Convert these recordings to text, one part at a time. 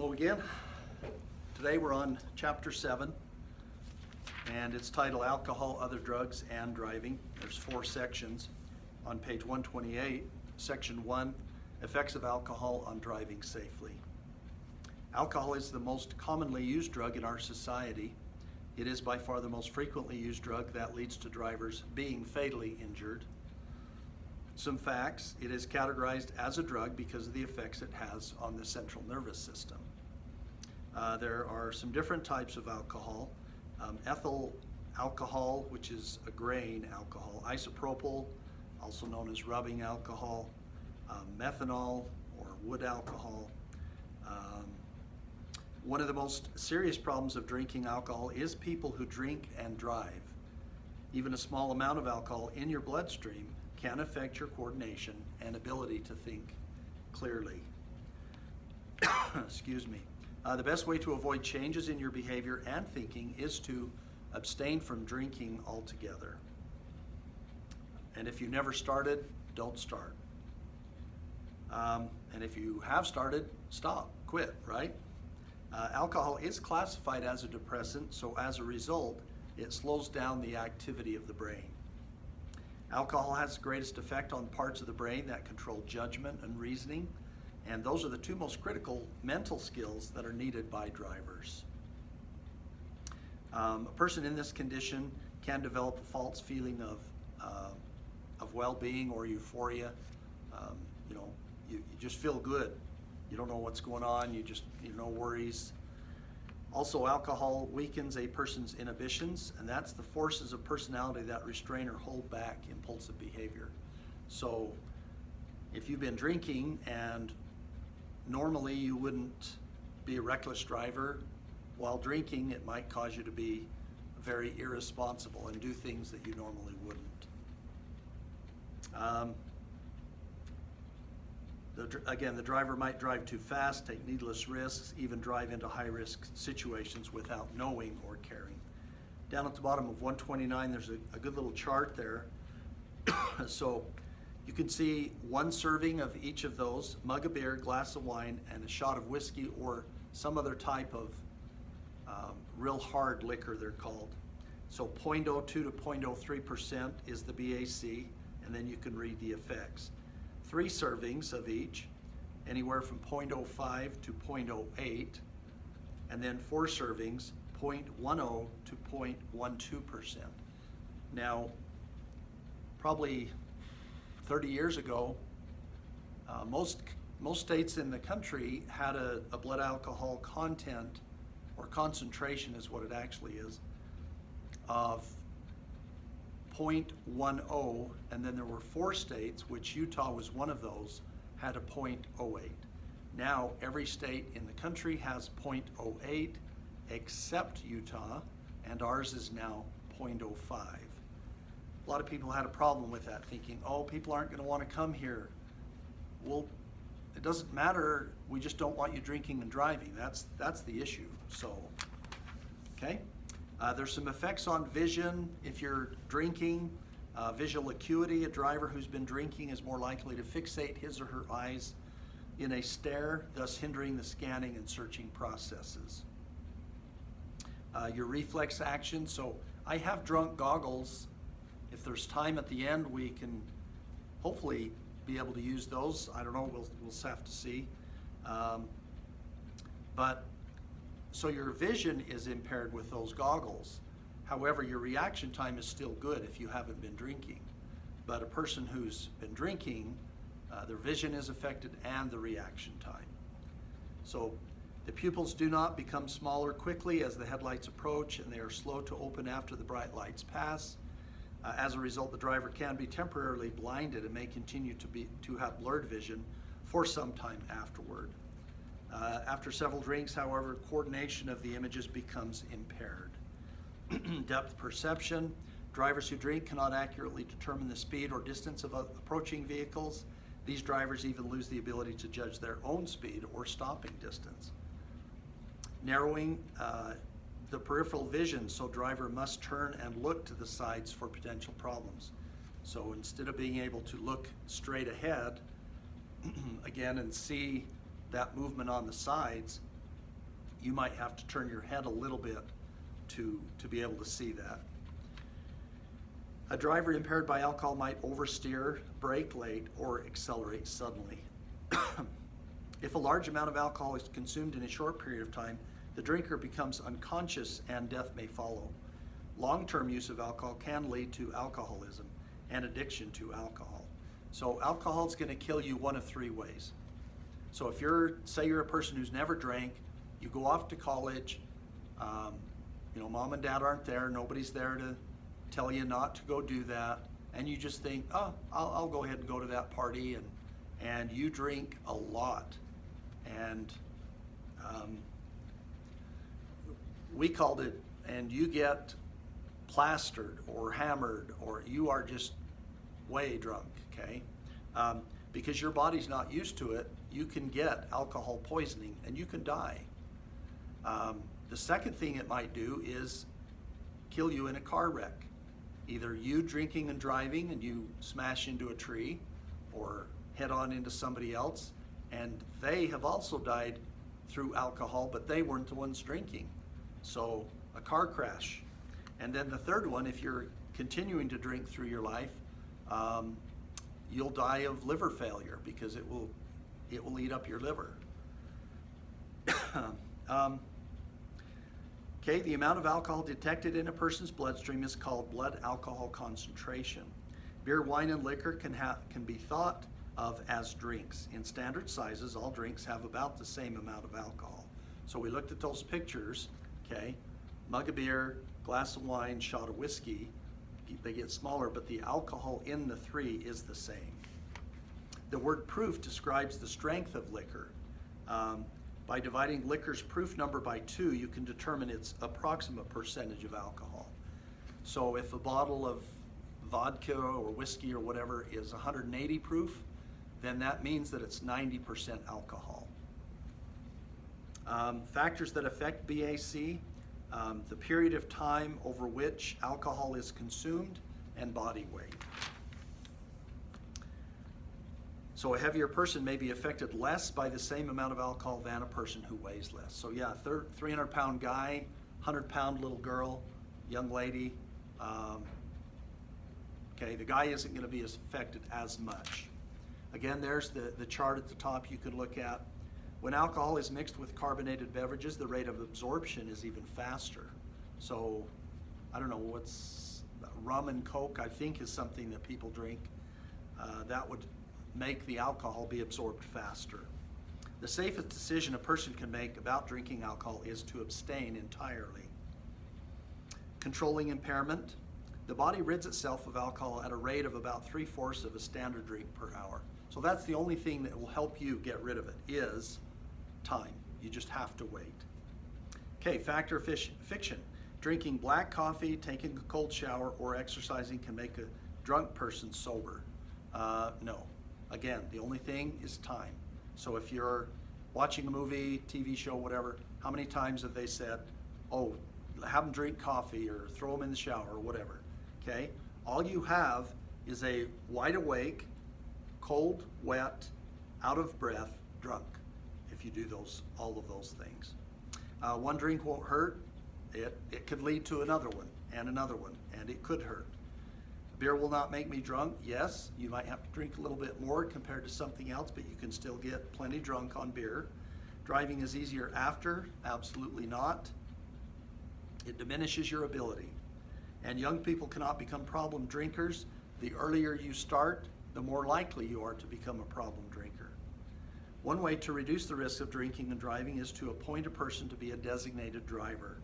Hello again. Today we're on Chapter 7, and it's titled Alcohol, Other Drugs, and Driving. There's 4 sections. On page 128, Section 1, Effects of Alcohol on Driving Safely. Alcohol is the most commonly used drug in our society. It is by far the most frequently used drug that leads to drivers being fatally injured. Some facts: it is categorized as a drug because of the effects it has on the central nervous system. There are some different types of alcohol. Ethyl alcohol, which is a grain alcohol; isopropyl, also known as rubbing alcohol; methanol or wood alcohol. One of the most serious problems of drinking alcohol is people who drink and drive. Even a small amount of alcohol in your bloodstream can affect your coordination and ability to think clearly. Excuse me. The best way to avoid changes in your behavior and thinking is to abstain from drinking altogether. And if you never started, don't start. And if you have started, stop, quit, right? Alcohol is classified as a depressant, so as a result, it slows down the activity of the brain. Alcohol has the greatest effect on parts of the brain that control judgment and reasoning, and those are the 2 most critical mental skills that are needed by drivers. A person in this condition can develop a false feeling of well-being or euphoria. You just feel good. You don't know what's going on. No worries. Also, alcohol weakens a person's inhibitions, and that's the forces of personality that restrain or hold back impulsive behavior. So if you've been drinking and normally you wouldn't be a reckless driver, while drinking it might cause you to be very irresponsible and do things that you normally wouldn't. Again, the driver might drive too fast, take needless risks, even drive into high-risk situations without knowing or caring. Down at the bottom of 129, there's a good little chart there. So you can see 1 serving of each of those: mug of beer, glass of wine, and a shot of whiskey or some other type of real hard liquor, they're called. So 0.02 to 0.03% is the BAC, and then you can read the effects. 3 servings of each, anywhere from 0.05 to 0.08, and then 4 servings, 0.10 to 0.12%. Now, probably 30 years ago, most states in the country had a blood alcohol content, or concentration is what it actually is, of 0.10, and then there were 4 states, which Utah was one of those, had a 0.08. Now every state in the country has 0.08 except Utah, and ours is now 0.05. A lot of people had a problem with that, thinking, oh, people aren't going to want to come here. Well, it doesn't matter, we just don't want you drinking and driving. That's the issue. So, okay. There's some effects on vision if you're drinking. Visual acuity: a driver who's been drinking is more likely to fixate his or her eyes in a stare, thus hindering the scanning and searching processes. Your reflex action: so I have drunk goggles. If there's time at the end, we can hopefully be able to use those. I don't know, we'll have to see. So your vision is impaired with those goggles. However, your reaction time is still good if you haven't been drinking. But a person who's been drinking, their vision is affected and the reaction time. So the pupils do not become smaller quickly as the headlights approach, and they are slow to open after the bright lights pass. As a result, the driver can be temporarily blinded and may continue to have blurred vision for some time afterward. After several drinks, however, coordination of the images becomes impaired. Depth perception: drivers who drink cannot accurately determine the speed or distance of approaching vehicles. These drivers even lose the ability to judge their own speed or stopping distance. Narrowing the peripheral vision, so driver must turn and look to the sides for potential problems. So instead of being able to look straight ahead again and see that movement on the sides, you might have to turn your head a little bit to be able to see that. A driver impaired by alcohol might oversteer, brake late, or accelerate suddenly. If a large amount of alcohol is consumed in a short period of time, the drinker becomes unconscious and death may follow. Long-term use of alcohol can lead to alcoholism and addiction to alcohol. So alcohol is going to kill you one of three ways. So if say you're a person who's never drank, you go off to college, mom and dad aren't there, nobody's there to tell you not to go do that, and you just think, oh, I'll go ahead and go to that party, and you drink a lot. And we called it, and you get plastered or hammered, or you are just way drunk, okay? Because your body's not used to it, you can get alcohol poisoning and you can die. The second thing it might do is kill you in a car wreck. Either you drinking and driving and you smash into a tree, or head on into somebody else, and they have also died through alcohol, but they weren't the ones drinking. So a car crash. And then the third one, if you're continuing to drink through your life, you'll die of liver failure because it will eat up your liver. Okay, the amount of alcohol detected in a person's bloodstream is called blood alcohol concentration. Beer, wine, and liquor can be thought of as drinks. In standard sizes, all drinks have about the same amount of alcohol. So we looked at those pictures, okay? Mug of beer, glass of wine, shot of whiskey. They get smaller, but the alcohol in the three is the same. The word proof describes the strength of liquor. By dividing liquor's proof number by 2, you can determine its approximate percentage of alcohol. So if a bottle of vodka or whiskey or whatever is 180 proof, then that means that it's 90% alcohol. Factors that affect BAC, the period of time over which alcohol is consumed, and body weight. So a heavier person may be affected less by the same amount of alcohol than a person who weighs less. So yeah, 300-pound guy, 100-pound little girl, young lady, okay, the guy isn't going to be as affected as much. Again, there's the chart at the top you can look at. When alcohol is mixed with carbonated beverages, the rate of absorption is even faster. So, I don't know, what's rum and Coke, I think, is something that people drink. That would make the alcohol be absorbed faster. The safest decision a person can make about drinking alcohol is to abstain entirely. Controlling impairment. The body rids itself of alcohol at a rate of about 3/4 of a standard drink per hour. So that's the only thing that will help you get rid of it, is time. You just have to wait. Okay, factor of fiction. Drinking black coffee, taking a cold shower, or exercising can make a drunk person sober. No. Again, the only thing is time. So if you're watching a movie, TV show, whatever, how many times have they said, oh, have them drink coffee or throw them in the shower or whatever, okay? All you have is a wide awake, cold, wet, out of breath, drunk, if you do all of those things. One drink won't hurt. It could lead to another one, and it could hurt. Beer will not make me drunk. Yes, you might have to drink a little bit more compared to something else, but you can still get plenty drunk on beer. Driving is easier after. Absolutely not. It diminishes your ability. And young people cannot become problem drinkers. The earlier you start, the more likely you are to become a problem drinker. One way to reduce the risk of drinking and driving is to appoint a person to be a designated driver.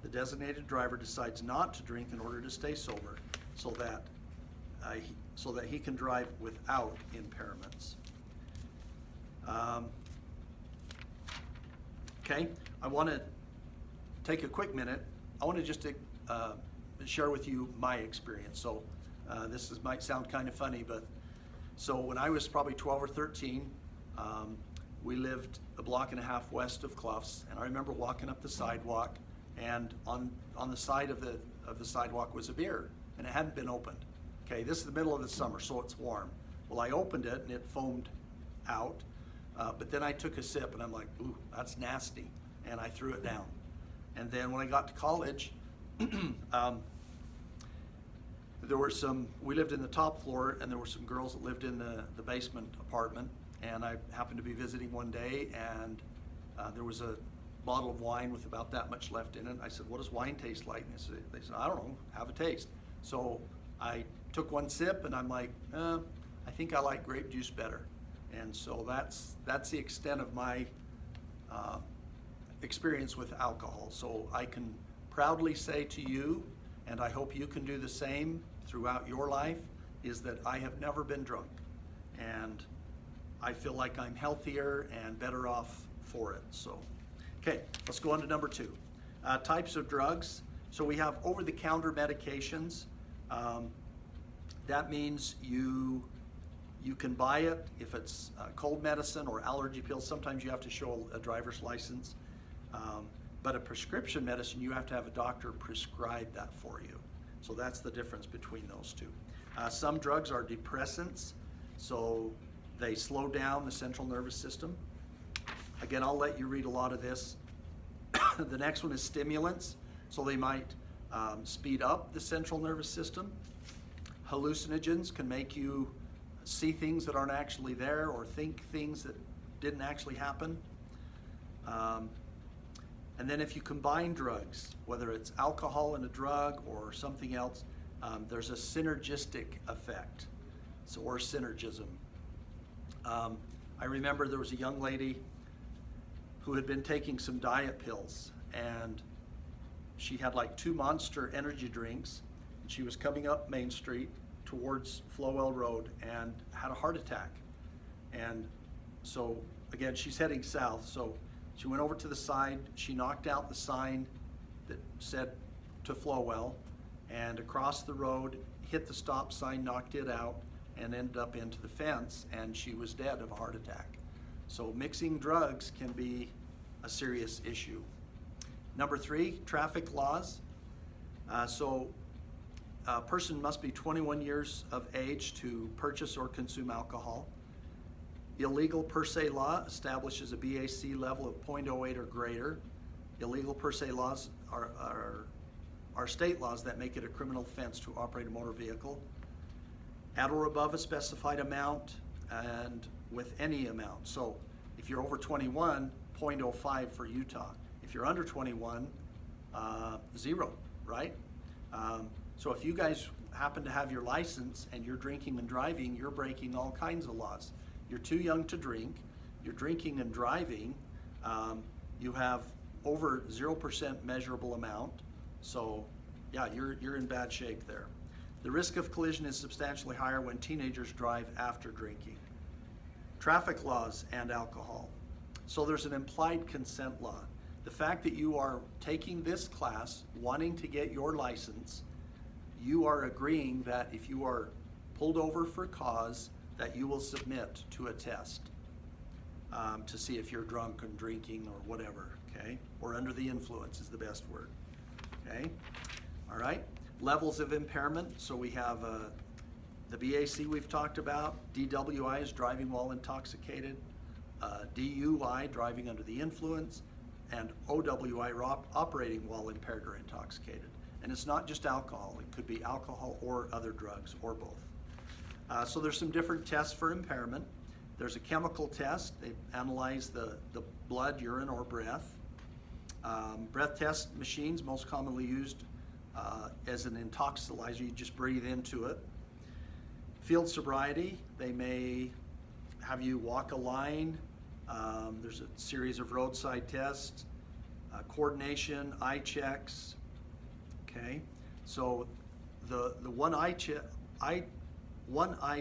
The designated driver decides not to drink in order to stay sober, so that he can drive without impairments. Okay, I want to take a quick minute. I want to just share with you my experience. So might sound kind of funny, but so when I was probably 12 or 13, we lived a block and a half west of Clough's, and I remember walking up the sidewalk, and on the side of the sidewalk was a beer, and it hadn't been opened. Okay, this is the middle of the summer, so it's warm. Well, I opened it and it foamed out, but then I took a sip and I'm like, ooh, that's nasty. and I threw it down. And then when I got to college, there were we lived in the top floor, and there were some girls that lived in the basement apartment, and I happened to be visiting one day, and there was a bottle of wine with about that much left in it. I said, what does wine taste like? And they said, I don't know, have a taste. So I took one sip, and I'm like, I think I like grape juice better. And so that's the extent of my experience with alcohol. So I can proudly say to you, and I hope you can do the same throughout your life, is that I have never been drunk. And I feel like I'm healthier and better off for it. So, okay, let's go on to number 2. Types of drugs. So we have over-the-counter medications. That means you can buy it if it's cold medicine or allergy pills. Sometimes you have to show a driver's license. But a prescription medicine, you have to have a doctor prescribe that for you. So that's the difference between those two. Some drugs are depressants, so they slow down the central nervous system. Again, I'll let you read a lot of this. The next one is stimulants, so they might speed up the central nervous system. Hallucinogens can make you see things that aren't actually there or think things that didn't actually happen. And then if you combine drugs, whether it's alcohol and a drug or something else, there's a synergistic effect, or synergism. I remember there was a young lady who had been taking some diet pills, and she had like 2 Monster energy drinks, and she was coming up Main Street towards Flowell Road and had a heart attack. And so again, she's heading south, so she went over to the side, she knocked out the sign that said to Flowell, and across the road, hit the stop sign, knocked it out, and ended up into the fence, and she was dead of a heart attack. So mixing drugs can be a serious issue. Number 3, traffic laws. So a person must be 21 years of age to purchase or consume alcohol. Illegal per se law establishes a BAC level of 0.08 or greater. Illegal per se laws are state laws that make it a criminal offense to operate a motor vehicle at or above a specified amount and with any amount. So if you're over 21, 0.05 for Utah. If you're under 21, 0, right? So if you guys happen to have your license and you're drinking and driving, you're breaking all kinds of laws. You're too young to drink, you're drinking and driving, you have over 0% measurable amount, so yeah, you're in bad shape there. The risk of collision is substantially higher when teenagers drive after drinking. Traffic laws and alcohol. So there's an implied consent law. The fact that you are taking this class, wanting to get your license, you are agreeing that if you are pulled over for cause, that you will submit to a test to see if you're drunk and drinking or whatever, okay? Or under the influence is the best word, okay? All right, levels of impairment. So we have the BAC we've talked about. DWI is driving while intoxicated. DUI, driving under the influence. And OWI, operating while impaired or intoxicated. And it's not just alcohol. It could be alcohol or other drugs or both. So there's some different tests for impairment. There's a chemical test. They analyze the blood, urine, or breath. Breath test machines, most commonly used as an intoxilizer. You just breathe into it. Field sobriety, they may have you walk a line. There's a series of roadside tests. Coordination, eye checks. Okay, so the one eye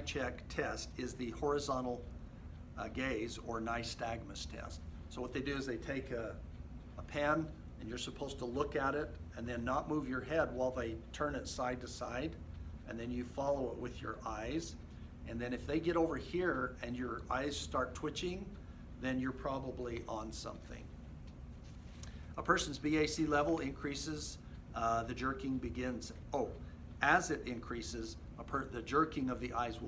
check test is the horizontal gaze or nystagmus test. So what they do is they take a pen, and you're supposed to look at it and then not move your head while they turn it side to side, and then you follow it with your eyes. And then if they get over here and your eyes start twitching, then you're probably on something. A person's BAC level increases, the jerking begins. As it increases, the jerking of the eyes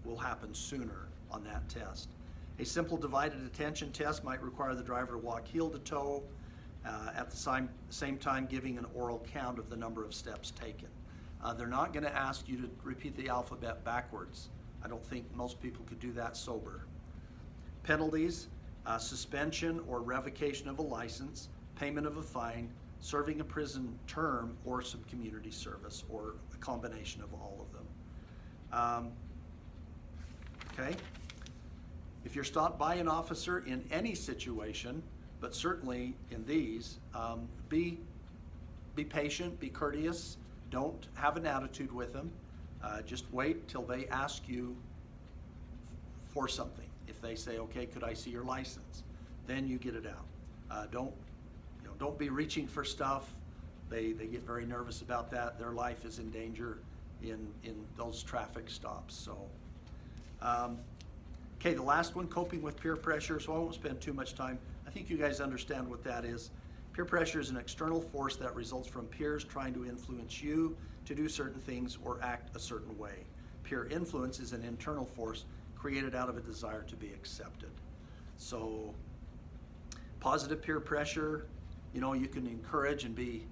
will happen sooner on that test. A simple divided attention test might require the driver to walk heel to toe, at the same time giving an oral count of the number of steps taken. They're not going to ask you to repeat the alphabet backwards. I don't think most people could do that sober. Penalties, suspension or revocation of a license, payment of a fine, serving a prison term, or some community service, or a combination of all of them. Okay? If you're stopped by an officer in any situation, but certainly in these, be patient, be courteous, don't have an attitude with them. Just wait till they ask you for something. If they say, okay, could I see your license? Then you get it out. Don't be reaching for stuff. They get very nervous about that. Their life is in danger in those traffic stops. So, okay, the last one, coping with peer pressure. So I won't spend too much time. I think you guys understand what that is. Peer pressure is an external force that results from peers trying to influence you to do certain things or act a certain way. Peer influence is an internal force created out of a desire to be accepted. So positive peer pressure, you can encourage and be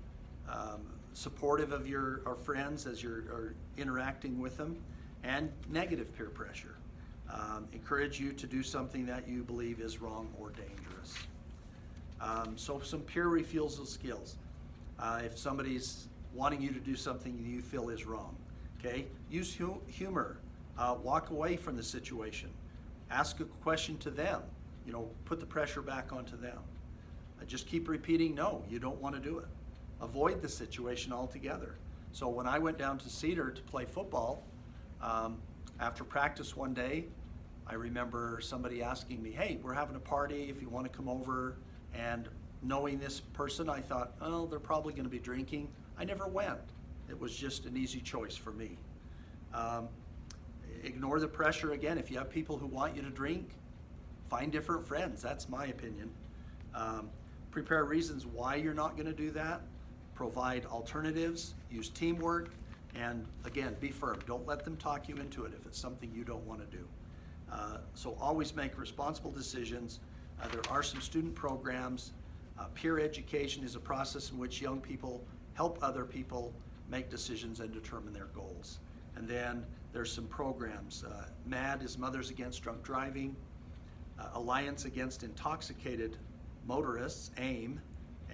supportive of your friends as you're interacting with them. And negative peer pressure, encourage you to do something that you believe is wrong or dangerous. So some peer refusal skills. If somebody's wanting you to do something you feel is wrong, okay? Use humor. Walk away from the situation. Ask a question to them. Put the pressure back onto them. Just keep repeating, no, you don't want to do it. Avoid the situation altogether. So when I went down to Cedar to play football, after practice one day, I remember somebody asking me, hey, we're having a party if you want to come over. And knowing this person, I thought, oh, they're probably going to be drinking. I never went. It was just an easy choice for me. Ignore the pressure again. If you have people who want you to drink, find different friends. That's my opinion. Prepare reasons why you're not going to do that. Provide alternatives. Use teamwork. And again, be firm. Don't let them talk you into it if it's something you don't want to do. So always make responsible decisions. There are some student programs. Peer education is a process in which young people help other people make decisions and determine their goals. And then there's some programs. MAD is Mothers Against Drunk Driving. Alliance Against Intoxicated Motorists, AIM,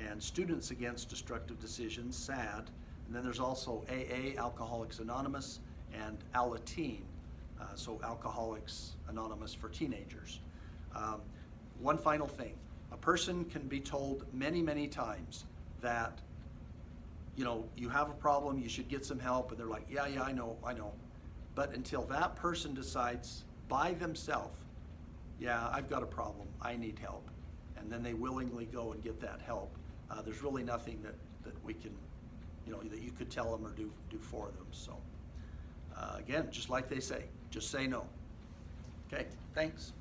and Students Against Destructive Decisions, SAD. And then there's also AA, Alcoholics Anonymous, and Alateen, so Alcoholics Anonymous for teenagers. One final thing. A person can be told many, many times that, you have a problem, you should get some help, and they're like, yeah, I know. But until that person decides by themselves, yeah, I've got a problem, I need help, and then they willingly go and get that help, there's really nothing that we can, that you could tell them or do for them. So again, just like they say, just say no. Okay, thanks.